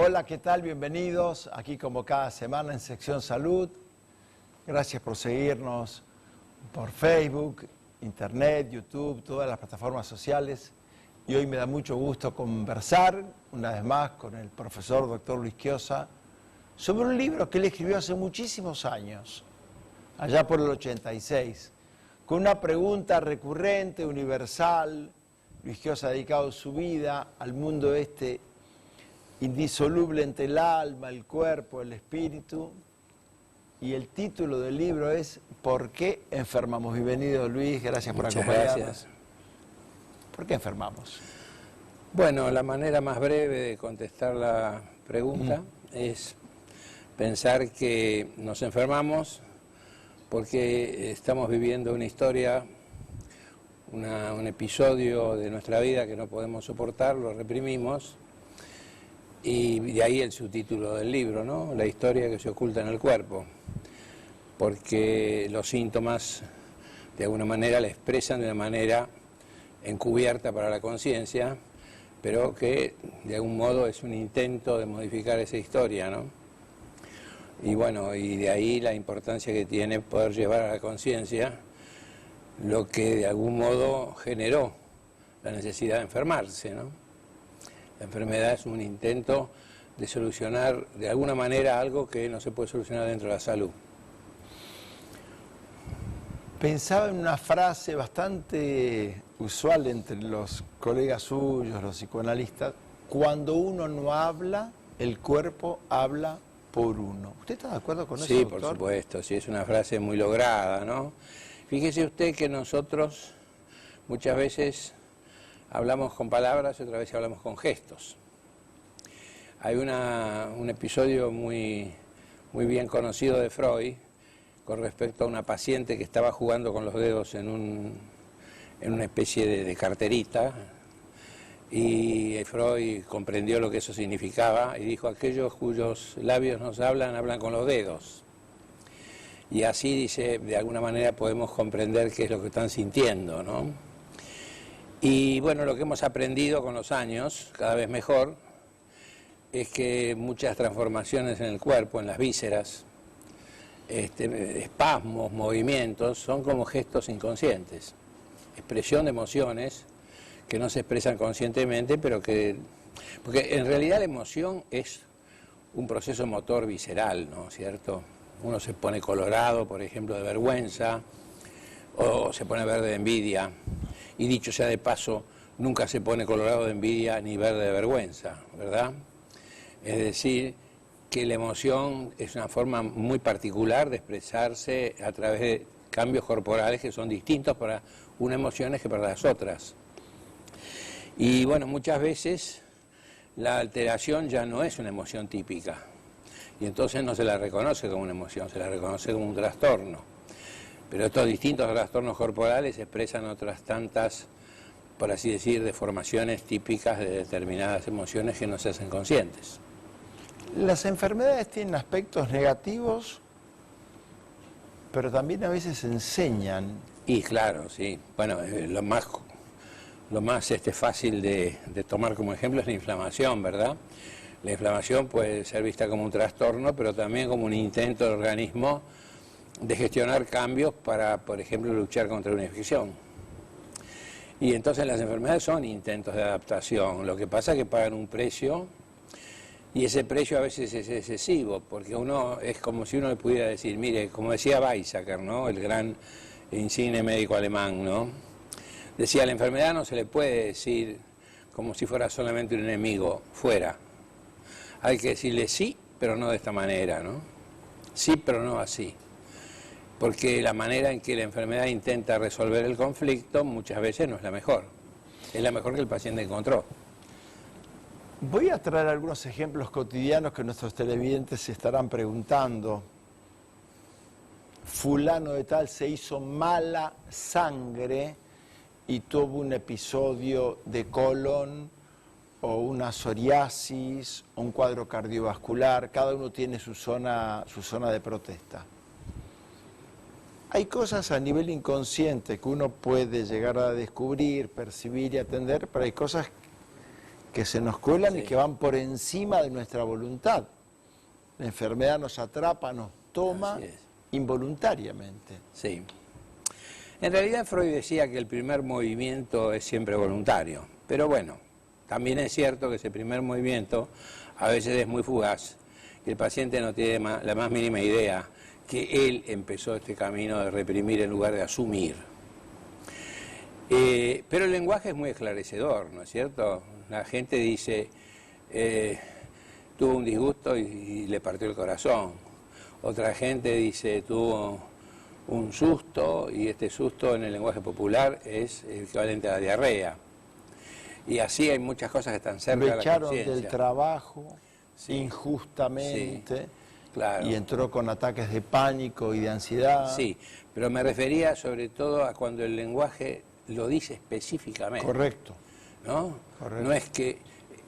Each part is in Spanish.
Hola, ¿qué tal? Bienvenidos aquí como cada semana en Sección Salud. Gracias por seguirnos por Facebook, Internet, YouTube, todas las plataformas sociales. Y hoy me da mucho gusto conversar, una vez más, con el profesor Dr. Luis Chiosa, sobre un libro que él escribió hace muchísimos años, allá por el 86, con una pregunta recurrente, universal. Luis Chiosa ha dedicado su vida al mundo indisoluble entre el alma, el cuerpo, el espíritu. Y el título del libro es ¿Por qué enfermamos? Bienvenido, Luis, gracias por acompañarnos. Gracias. ¿Por qué enfermamos? Bueno, la manera más breve de contestar la pregunta es pensar que nos enfermamos porque estamos viviendo una historia, un episodio de nuestra vida que no podemos soportar, lo reprimimos, y de ahí el subtítulo del libro, ¿no? La historia que se oculta en el cuerpo, porque los síntomas de alguna manera la expresan de una manera encubierta para la conciencia, pero que de algún modo es un intento de modificar esa historia, ¿no? Y bueno, y de ahí la importancia que tiene poder llevar a la conciencia lo que de algún modo generó la necesidad de enfermarse, ¿no? La enfermedad es un intento de solucionar de alguna manera algo que no se puede solucionar dentro de la salud. Pensaba en una frase bastante usual entre los colegas suyos, los psicoanalistas: cuando uno no habla, el cuerpo habla por uno. ¿Usted está de acuerdo con eso, Sí, doctor? por supuesto, sí, es una frase muy lograda, ¿no? Fíjese usted que nosotros muchas veces hablamos con palabras y otras veces hablamos con gestos. Hay un episodio muy bien conocido de Freud con respecto a una paciente que estaba jugando con los dedos en una especie de carterita, y Freud comprendió lo que eso significaba y dijo: aquellos cuyos labios nos hablan, hablan con los dedos. Y así, dice, de alguna manera podemos comprender qué es lo que están sintiendo, ¿no? Y bueno, lo que hemos aprendido con los años, cada vez mejor, es que muchas transformaciones en el cuerpo, en las vísceras, espasmos, movimientos, son como gestos inconscientes, expresión de emociones que no se expresan conscientemente, pero que... Porque en realidad la emoción es un proceso motor visceral, ¿no es cierto? Uno se pone colorado, por ejemplo, de vergüenza, o se pone verde de envidia, y dicho sea de paso, nunca se pone colorado de envidia ni verde de vergüenza, ¿verdad? Es decir, que la emoción es una forma muy particular de expresarse a través de cambios corporales que son distintos para unas emociones que para las otras. Y bueno, muchas veces la alteración ya no es una emoción típica, y entonces no se la reconoce como una emoción, se la reconoce como un trastorno. Pero estos distintos trastornos corporales expresan otras tantas, por así decir, deformaciones típicas de determinadas emociones que no se hacen conscientes. Las enfermedades tienen aspectos negativos, pero también a veces enseñan. Y claro, sí. Bueno, lo más fácil de tomar como ejemplo es la inflamación, ¿verdad? La inflamación puede ser vista como un trastorno, pero también como un intento del organismo de gestionar cambios para, por ejemplo, luchar contra una infección. Y entonces las enfermedades son intentos de adaptación. Lo que pasa es que pagan un precio, y ese precio a veces es excesivo, porque uno es como si uno le pudiera decir, mire, como decía Weizsäcker, ¿no?, el gran insigne médico alemán, ¿no?, decía: la enfermedad no se le puede decir como si fuera solamente un enemigo, fuera. Hay que decirle sí, pero no de esta manera, ¿no? Sí, pero no así. Porque la manera en que la enfermedad intenta resolver el conflicto muchas veces no es la mejor. Es la mejor que el paciente encontró. Voy a traer algunos ejemplos cotidianos que nuestros televidentes se estarán preguntando. Fulano de tal se hizo mala sangre y tuvo un episodio de colon o una psoriasis o un cuadro cardiovascular. Cada uno tiene su zona de protesta. Hay cosas a nivel inconsciente que uno puede llegar a descubrir, percibir y atender, pero hay cosas que se nos cuelan Sí. y que van por encima de nuestra voluntad. La enfermedad nos atrapa, nos toma Así es. involuntariamente. Sí. En realidad Freud decía que el primer movimiento es siempre voluntario, pero bueno, también es cierto que ese primer movimiento a veces es muy fugaz y el paciente no tiene la más mínima idea que él empezó este camino de reprimir en lugar de asumir. Pero el lenguaje es muy esclarecedor, ¿no es cierto? La gente dice, tuvo un disgusto y le partió el corazón. Otra gente dice, tuvo un susto y este susto en el lenguaje popular es el equivalente a la diarrea. Y así hay muchas cosas que están cerca Lo de la echaron conciencia. del trabajo Sí. injustamente Sí, claro. y entró con ataques de pánico y de ansiedad. Sí, pero me refería sobre todo a cuando el lenguaje lo dice específicamente. Correcto. ¿No? Correcto. No es que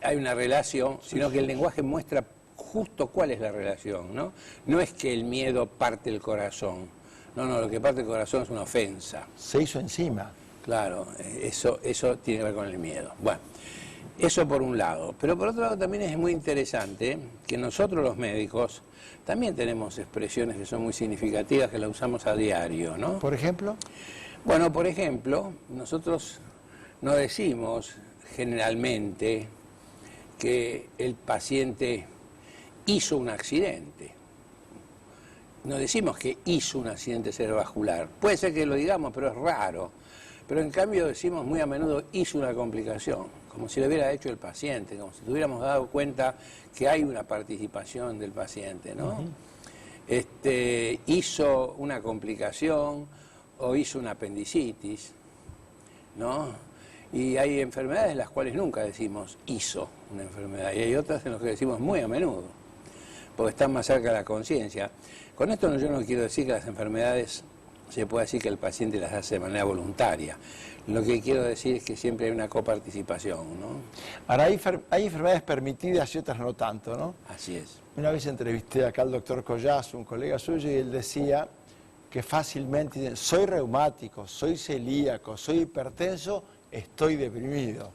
hay una relación, sino que el lenguaje muestra justo cuál es la relación, ¿no? No es que el miedo parte el corazón. No, lo que parte el corazón es una ofensa. Se hizo encima. Claro, eso tiene que ver con el miedo. Bueno, eso por un lado. Pero por otro lado también es muy interesante que nosotros los médicos también tenemos expresiones que son muy significativas, que las usamos a diario, ¿no? Por ejemplo, Bueno, por ejemplo, nosotros no decimos generalmente que el paciente hizo un accidente. No decimos que hizo un accidente cerebrovascular. Puede ser que lo digamos, pero es raro. Pero en cambio decimos muy a menudo hizo una complicación, como si lo hubiera hecho el paciente, como si tuviéramos dado cuenta que hay una participación del paciente, ¿no? Hizo una complicación o hizo una apendicitis, ¿no? Y hay enfermedades en las cuales nunca decimos hizo una enfermedad y hay otras en las que decimos muy a menudo, porque están más cerca de la conciencia. Con esto yo no quiero decir que las enfermedades se puede decir que el paciente las hace de manera voluntaria. Lo que quiero decir es que siempre hay una coparticipación, ¿no? ahora hay enfermedades permitidas y otras no tanto, ¿no? Así es. Una vez entrevisté acá al doctor Collazo, un colega suyo, y él decía que fácilmente dicen, soy reumático, soy celíaco, soy hipertenso, estoy deprimido.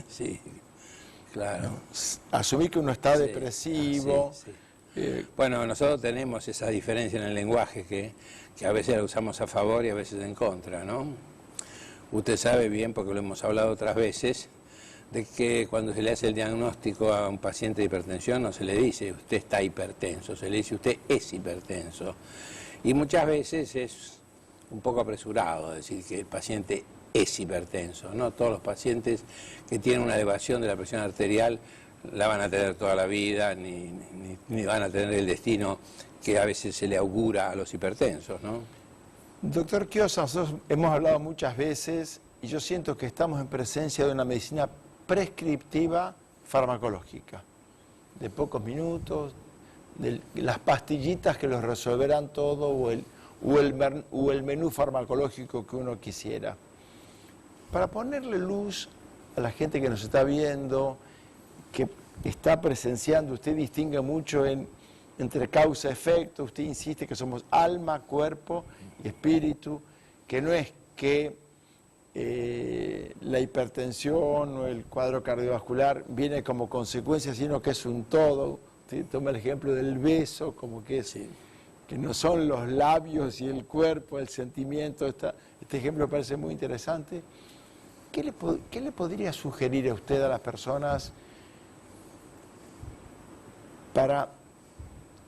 Sí, claro. Asumir que uno está Sí, depresivo. sí. Bueno, nosotros tenemos esa diferencia en el lenguaje que a veces la usamos a favor y a veces en contra, ¿no? Usted sabe bien, porque lo hemos hablado otras veces, de que cuando se le hace el diagnóstico a un paciente de hipertensión no se le dice usted está hipertenso, se le dice usted es hipertenso. Y muchas veces es un poco apresurado decir que el paciente es hipertenso. No todos los pacientes que tienen una elevación de la presión arterial la van a tener toda la vida, ni van a tener el destino que a veces se le augura a los hipertensos, ¿no? Doctor Chiosa, nosotros hemos hablado muchas veces y yo siento que estamos en presencia de una medicina prescriptiva farmacológica, de pocos minutos, de las pastillitas que los resolverán todo o el menú farmacológico que uno quisiera. Para ponerle luz a la gente que nos está viendo, que está presenciando, usted distingue mucho entre causa-efecto, usted insiste que somos alma, cuerpo y espíritu, que no es que la hipertensión o el cuadro cardiovascular viene como consecuencia, sino que es un todo. Usted toma el ejemplo del beso, como que es, Sí. que no son los labios y el cuerpo, el sentimiento. Este ejemplo parece muy interesante. ¿Qué le podría sugerir a usted a las personas para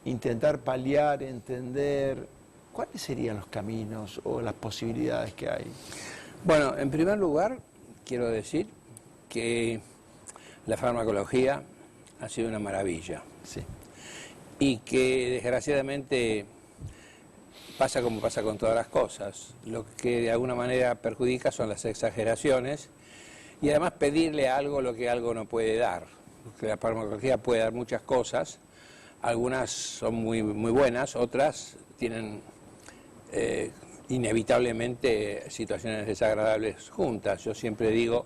intentar paliar, entender cuáles serían los caminos o las posibilidades que hay? Bueno, en primer lugar, quiero decir que la farmacología ha sido una maravilla. Sí. Y que desgraciadamente pasa como pasa con todas las cosas. Lo que de alguna manera perjudica son las exageraciones y además pedirle a algo lo que algo no puede dar. Porque la farmacología puede dar muchas cosas, algunas son muy buenas, otras tienen inevitablemente situaciones desagradables juntas. Yo siempre digo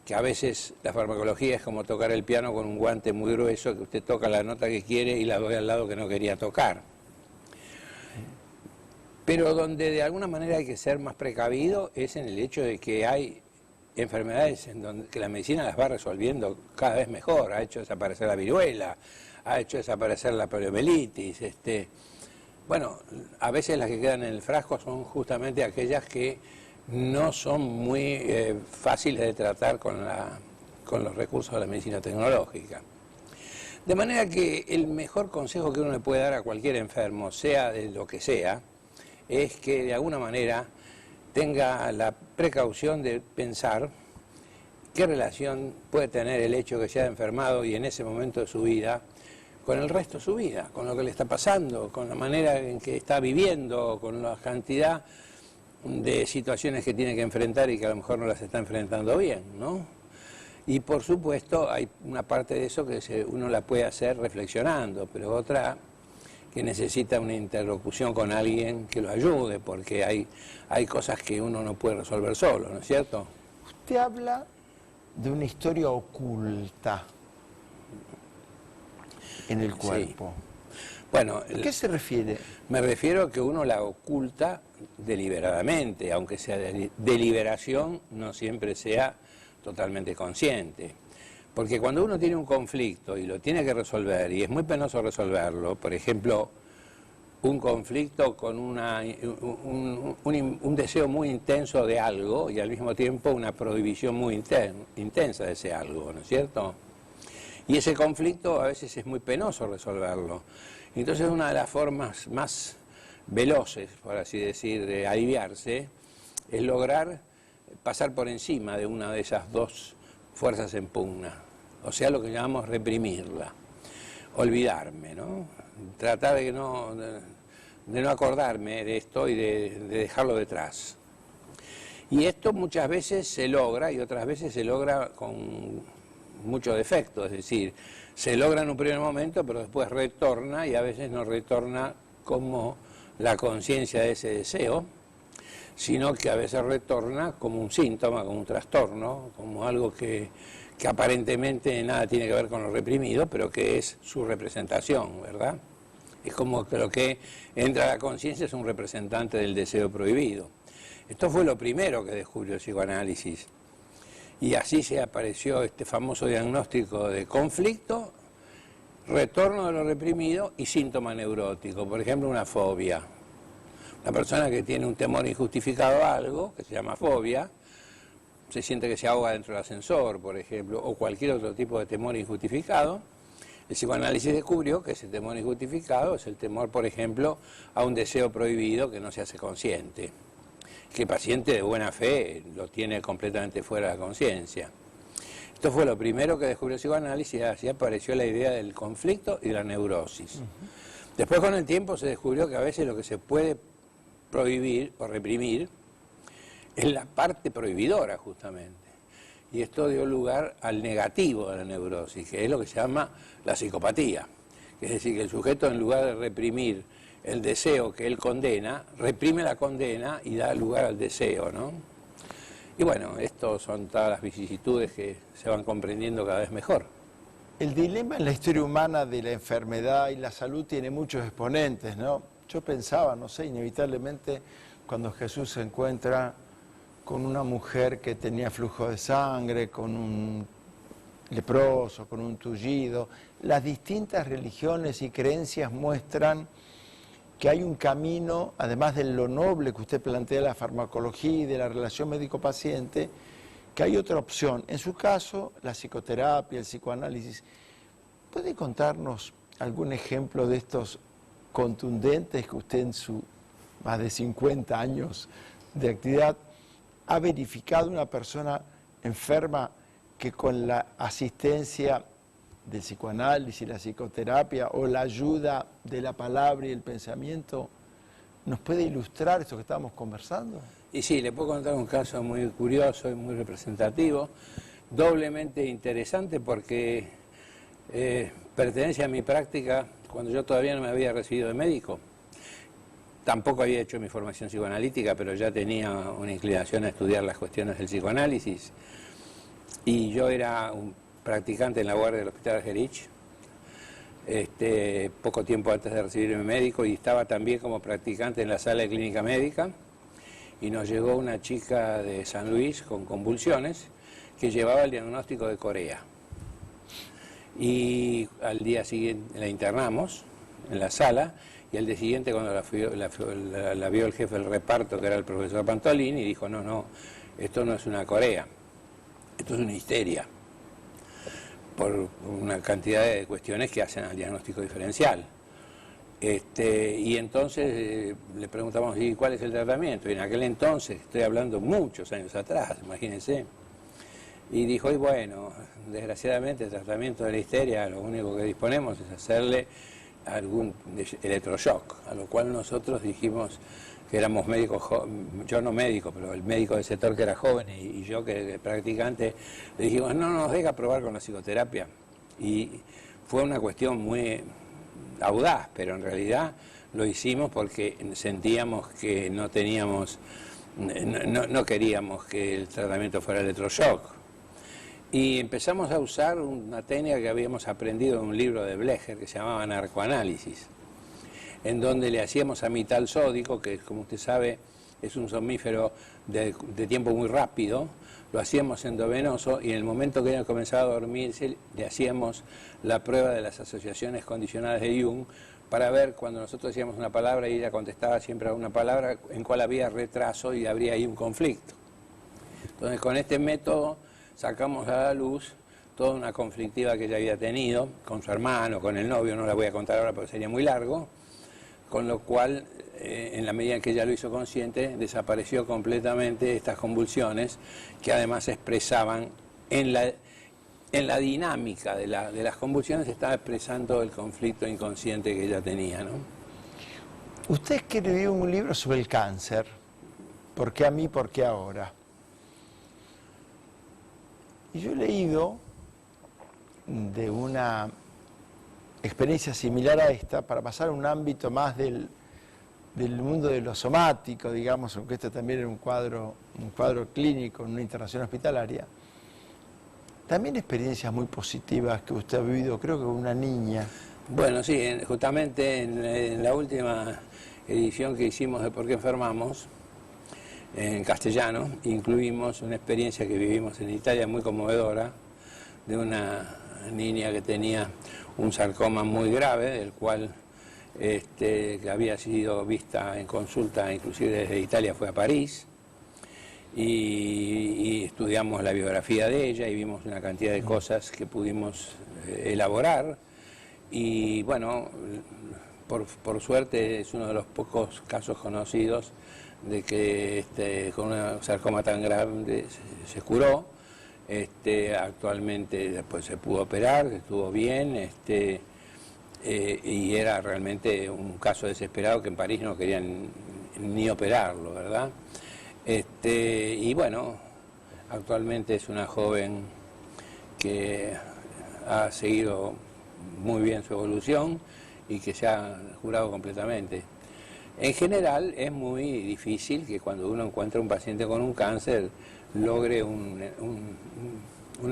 que a veces la farmacología es como tocar el piano con un guante muy grueso, que usted toca la nota que quiere y la doy al lado que no quería tocar. Pero donde de alguna manera hay que ser más precavido es en el hecho de que hay enfermedades en donde que la medicina las va resolviendo cada vez mejor. Ha hecho desaparecer la viruela, ha hecho desaparecer la poliomielitis. Bueno, a veces las que quedan en el frasco son justamente aquellas que no son muy fáciles de tratar con los recursos de la medicina tecnológica. De manera que el mejor consejo que uno le puede dar a cualquier enfermo, sea de lo que sea, es que de alguna manera tenga la precaución de pensar qué relación puede tener el hecho que se haya enfermado y en ese momento de su vida con el resto de su vida, con lo que le está pasando, con la manera en que está viviendo, con la cantidad de situaciones que tiene que enfrentar y que a lo mejor no las está enfrentando bien, ¿no? Y por supuesto hay una parte de eso que uno la puede hacer reflexionando, pero otra que necesita una interlocución con alguien que lo ayude, porque hay cosas que uno no puede resolver solo, ¿no es cierto? Usted habla de una historia oculta en el cuerpo. Sí. Bueno, ¿a qué se refiere? Me refiero a que uno la oculta deliberadamente, aunque sea deliberación, no siempre sea totalmente consciente. Porque cuando uno tiene un conflicto y lo tiene que resolver, y es muy penoso resolverlo, por ejemplo, un conflicto con un deseo muy intenso de algo y al mismo tiempo una prohibición muy intensa de ese algo, ¿no es cierto? Y ese conflicto a veces es muy penoso resolverlo. Entonces una de las formas más veloces, por así decir, de aliviarse, es lograr pasar por encima de una de esas dos fuerzas en pugna, o sea, lo que llamamos reprimirla, olvidarme, ¿no? Tratar de no acordarme de esto y de dejarlo detrás. Y esto muchas veces se logra y otras veces se logra con mucho defecto, es decir, se logra en un primer momento, pero después retorna y a veces no retorna como la conciencia de ese deseo, sino que a veces retorna como un síntoma, como un trastorno, como algo que aparentemente nada tiene que ver con lo reprimido, pero que es su representación, ¿verdad? Es como que lo que entra a la conciencia es un representante del deseo prohibido. Esto fue lo primero que descubrió el psicoanálisis. Y así se apareció este famoso diagnóstico de conflicto, retorno de lo reprimido y síntoma neurótico, por ejemplo, una fobia. Una persona que tiene un temor injustificado a algo, que se llama fobia, se siente que se ahoga dentro del ascensor, por ejemplo, o cualquier otro tipo de temor injustificado. El psicoanálisis descubrió que ese temor injustificado es el temor, por ejemplo, a un deseo prohibido que no se hace consciente, que el paciente de buena fe lo tiene completamente fuera de la conciencia. Esto fue lo primero que descubrió el psicoanálisis, y así apareció la idea del conflicto y de la neurosis. Después, con el tiempo, se descubrió que a veces lo que se puede prohibir o reprimir es la parte prohibidora, justamente. Y esto dio lugar al negativo de la neurosis, que es lo que se llama la psicopatía. Es decir, que el sujeto, en lugar de reprimir el deseo que él condena, reprime la condena y da lugar al deseo, ¿no? Y bueno, esto son todas las vicisitudes que se van comprendiendo cada vez mejor. El dilema en la historia humana de la enfermedad y la salud tiene muchos exponentes, ¿no? Yo pensaba, no sé, inevitablemente cuando Jesús se encuentra con una mujer que tenía flujo de sangre, con un leproso, con un tullido, las distintas religiones y creencias muestran que hay un camino, además de lo noble que usted plantea de la farmacología y de la relación médico-paciente, que hay otra opción. En su caso, la psicoterapia, el psicoanálisis. ¿Puede contarnos algún ejemplo de estos contundentes que usted en sus más de 50 años de actividad ha verificado una persona enferma que con la asistencia del psicoanálisis, la psicoterapia o la ayuda de la palabra y el pensamiento nos puede ilustrar esto que estábamos conversando? Y sí, le puedo contar un caso muy curioso y muy representativo, doblemente interesante porque pertenece a mi práctica cuando yo todavía no me había recibido de médico. Tampoco había hecho mi formación psicoanalítica, pero ya tenía una inclinación a estudiar las cuestiones del psicoanálisis. Y yo era un practicante en la guardia del Hospital Argerich, poco tiempo antes de recibirme médico, y estaba también como practicante en la sala de clínica médica. y nos llegó una chica de San Luis con convulsiones que llevaba el diagnóstico de Corea. Y al día siguiente la internamos en la sala, y al día siguiente cuando la vio el jefe del reparto, que era el profesor Pantolini, dijo, no, esto no es una Corea, esto es una histeria, por una cantidad de cuestiones que hacen al diagnóstico diferencial. Y entonces le preguntamos, ¿y cuál es el tratamiento? Y en aquel entonces, estoy hablando muchos años atrás, imagínense, y dijo, y bueno, desgraciadamente el tratamiento de la histeria, lo único que disponemos es hacerle algún electroshock, a lo cual nosotros dijimos que éramos médicos, yo no médico, pero el médico del sector que era joven y yo que practicante, le dijimos, no nos deja probar con la psicoterapia. Y fue una cuestión muy audaz, pero en realidad lo hicimos porque sentíamos que no teníamos, no queríamos que el tratamiento fuera electroshock. Y empezamos a usar una técnica que habíamos aprendido en un libro de Blecher que se llamaba narcoanálisis, en donde le hacíamos amital sódico, que como usted sabe es un somnífero de tiempo muy rápido, lo hacíamos endovenoso y en el momento que ella comenzaba a dormirse le hacíamos la prueba de las asociaciones condicionadas de Jung para ver cuando nosotros decíamos una palabra y ella contestaba siempre a una palabra en cual había retraso y habría ahí un conflicto. Entonces con este método sacamos a la luz toda una conflictiva que ella había tenido con su hermano, con el novio, no la voy a contar ahora porque sería muy largo, con lo cual, en la medida en que ella lo hizo consciente, desapareció completamente estas convulsiones que además se expresaban en la dinámica de las convulsiones, estaba expresando el conflicto inconsciente que ella tenía, ¿no? Usted escribió un libro sobre el cáncer, ¿por qué a mí, por qué ahora? Y yo he leído de una experiencia similar a esta, para pasar a un ámbito más del mundo de lo somático, digamos, aunque esto también era un cuadro clínico en una internación hospitalaria. También experiencias muy positivas que usted ha vivido, creo que con una niña. Bueno, sí, justamente en la última edición que hicimos de ¿Por qué enfermamos?, en castellano, incluimos una experiencia que vivimos en Italia muy conmovedora, de una niña que tenía un sarcoma muy grave, del cual que había sido vista en consulta, inclusive desde Italia fue a París, y estudiamos la biografía de ella y vimos una cantidad de cosas que pudimos elaborar, y bueno, por suerte es uno de los pocos casos conocidos de que con un sarcoma tan grave se curó. Actualmente después se pudo operar, estuvo bien, y era realmente un caso desesperado que en París no querían ni operarlo, ¿verdad? Y bueno, actualmente es una joven que ha seguido muy bien su evolución y que se ha curado completamente. En general es muy difícil que cuando uno encuentra un paciente con un cáncer logre un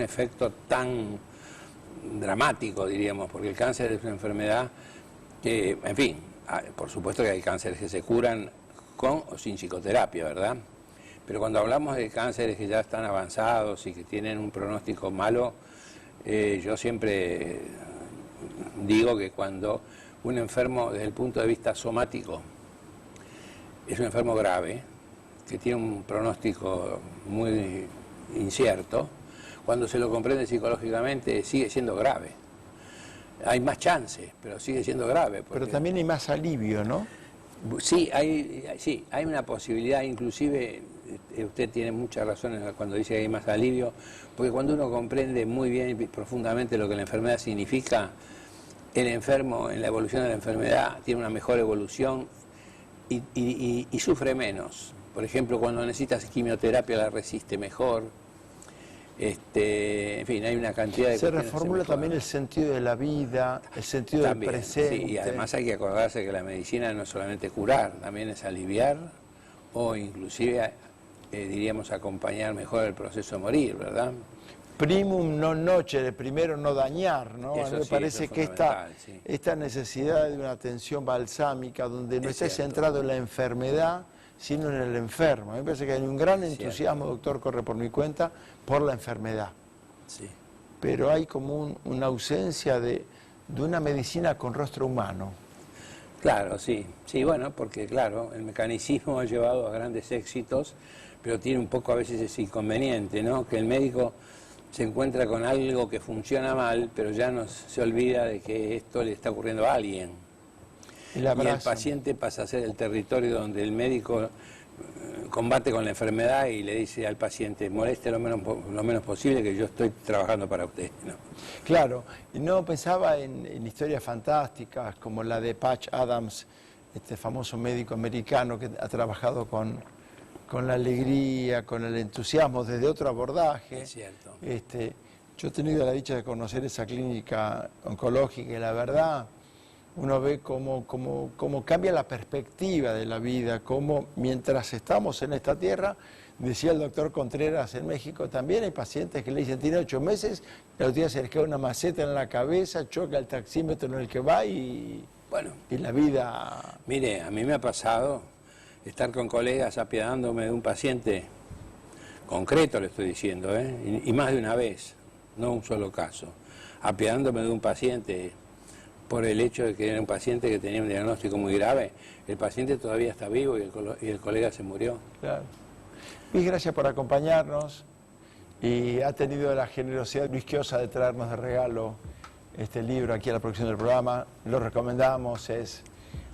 efecto tan dramático, diríamos, porque el cáncer es una enfermedad que, en fin, por supuesto que hay cánceres que se curan con o sin psicoterapia, ¿verdad? Pero cuando hablamos de cánceres que ya están avanzados y que tienen un pronóstico malo, yo siempre digo que cuando un enfermo, desde el punto de vista somático, es un enfermo grave, que tiene un pronóstico muy incierto, cuando se lo comprende psicológicamente sigue siendo grave. Hay más chances, pero sigue siendo grave. Pero también hay más alivio, ¿no? Sí, hay una posibilidad, inclusive usted tiene muchas razones cuando dice que hay más alivio, porque cuando uno comprende muy bien y profundamente lo que la enfermedad significa, el enfermo en la evolución de la enfermedad tiene una mejor evolución y sufre menos. Por ejemplo, cuando necesitas quimioterapia la resiste mejor. En fin, hay una cantidad de... Se reformula también el sentido de la vida, el sentido del presente. Sí, y además hay que acordarse que la medicina no es solamente curar, también es aliviar o inclusive, diríamos, acompañar mejor el proceso de morir, ¿verdad? Primum non nocere, primero no dañar, ¿no? Eso A mí me sí, parece eso que es fundamental, esta necesidad de una atención balsámica, donde no esté centrado en la enfermedad, sino en el enfermo. A mí me parece que hay un gran Cierto. entusiasmo, doctor, corre por mi cuenta, por la enfermedad. Sí. Pero hay como una ausencia de una medicina con rostro humano. Claro, sí. Sí, bueno, porque claro, el mecanicismo ha llevado a grandes éxitos, pero tiene un poco a veces ese inconveniente, ¿no? Que el médico se encuentra con algo que funciona mal, pero ya no se olvida de que esto le está ocurriendo a alguien. El Y el abrazo. paciente pasa a ser el territorio donde el médico combate con la enfermedad y le dice al paciente, moleste lo menos posible, que yo estoy trabajando para usted, ¿no? Claro, y no pensaba en historias fantásticas como la de Patch Adams, este famoso médico americano que ha trabajado con la alegría, con el entusiasmo, desde otro abordaje. Es cierto. Yo he tenido la dicha de conocer esa clínica oncológica y la verdad, uno ve cómo cambia la perspectiva de la vida, cómo mientras estamos en esta tierra, decía el doctor Contreras en México, también hay pacientes que le dicen, tiene 8 meses, y al día se les queda una maceta en la cabeza, choca el taxímetro en el que va y la vida... Mire, a mí me ha pasado estar con colegas apiadándome de un paciente concreto, le estoy diciendo, y más de una vez, no un solo caso, apiadándome de un paciente por el hecho de que era un paciente que tenía un diagnóstico muy grave. El paciente todavía está vivo y el colega se murió. Claro. Luis, gracias por acompañarnos y ha tenido la generosidad Luis Quiosa de traernos de regalo este libro aquí a la producción del programa. Lo recomendamos, es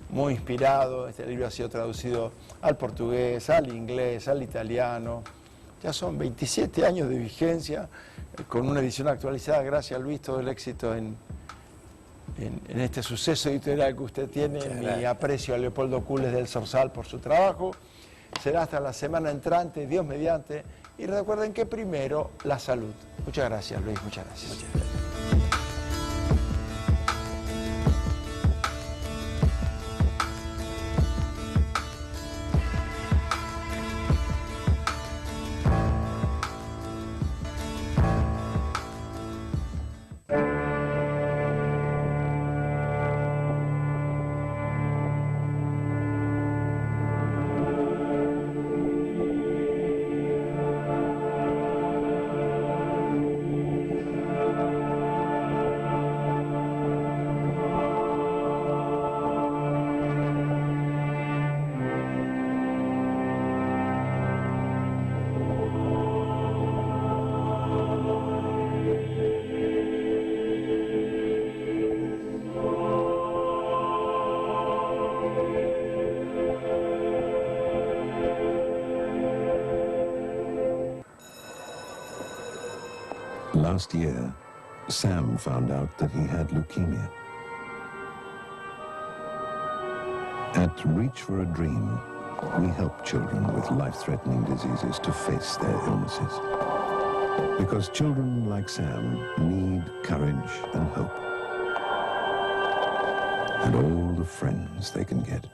muy inspirado. Este libro ha sido traducido al portugués, al inglés, al italiano. Ya son 27 años de vigencia, con una edición actualizada. Gracias, Luis, todo el éxito en este suceso editorial que usted tiene. Mi aprecio a Leopoldo Cules del Zorzal por su trabajo. Será hasta la semana entrante, Dios mediante. Y recuerden que primero la salud. Muchas gracias, Luis, muchas gracias. Muchas gracias. Last year, Sam found out that he had leukemia. At Reach for a Dream, we help children with life-threatening diseases to face their illnesses. Because children like Sam need courage and hope. And all the friends they can get.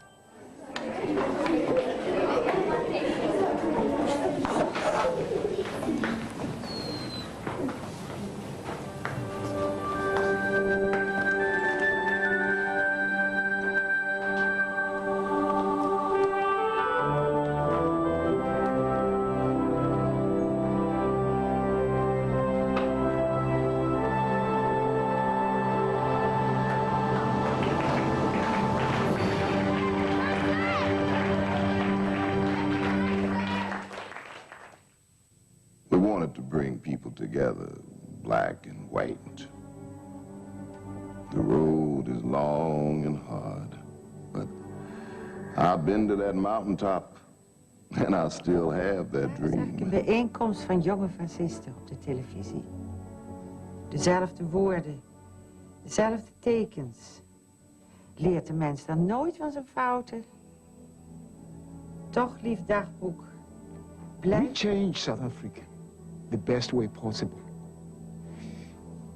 We wanted to bring people together, black and white. The road is long and hard, but I've been to that mountaintop, and I still have that dream. Een bijeenkomst van jonge fascisten op de televisie. Dezelfde woorden, dezelfde tekens. Leert de mens dan nooit van zijn fouten? Toch, lief dagboek, We blijf... change South Africa the best way possible.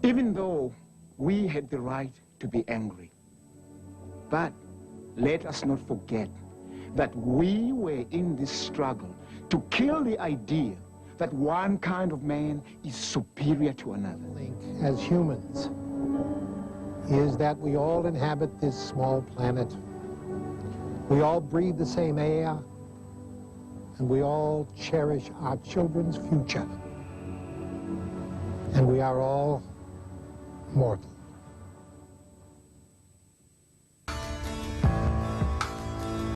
Even though we had the right to be angry. But let us not forget that we were in this struggle to kill the idea that one kind of man is superior to another. As humans is that we all inhabit this small planet. We all breathe the same air. and we all cherish our children's future. And we are all mortal.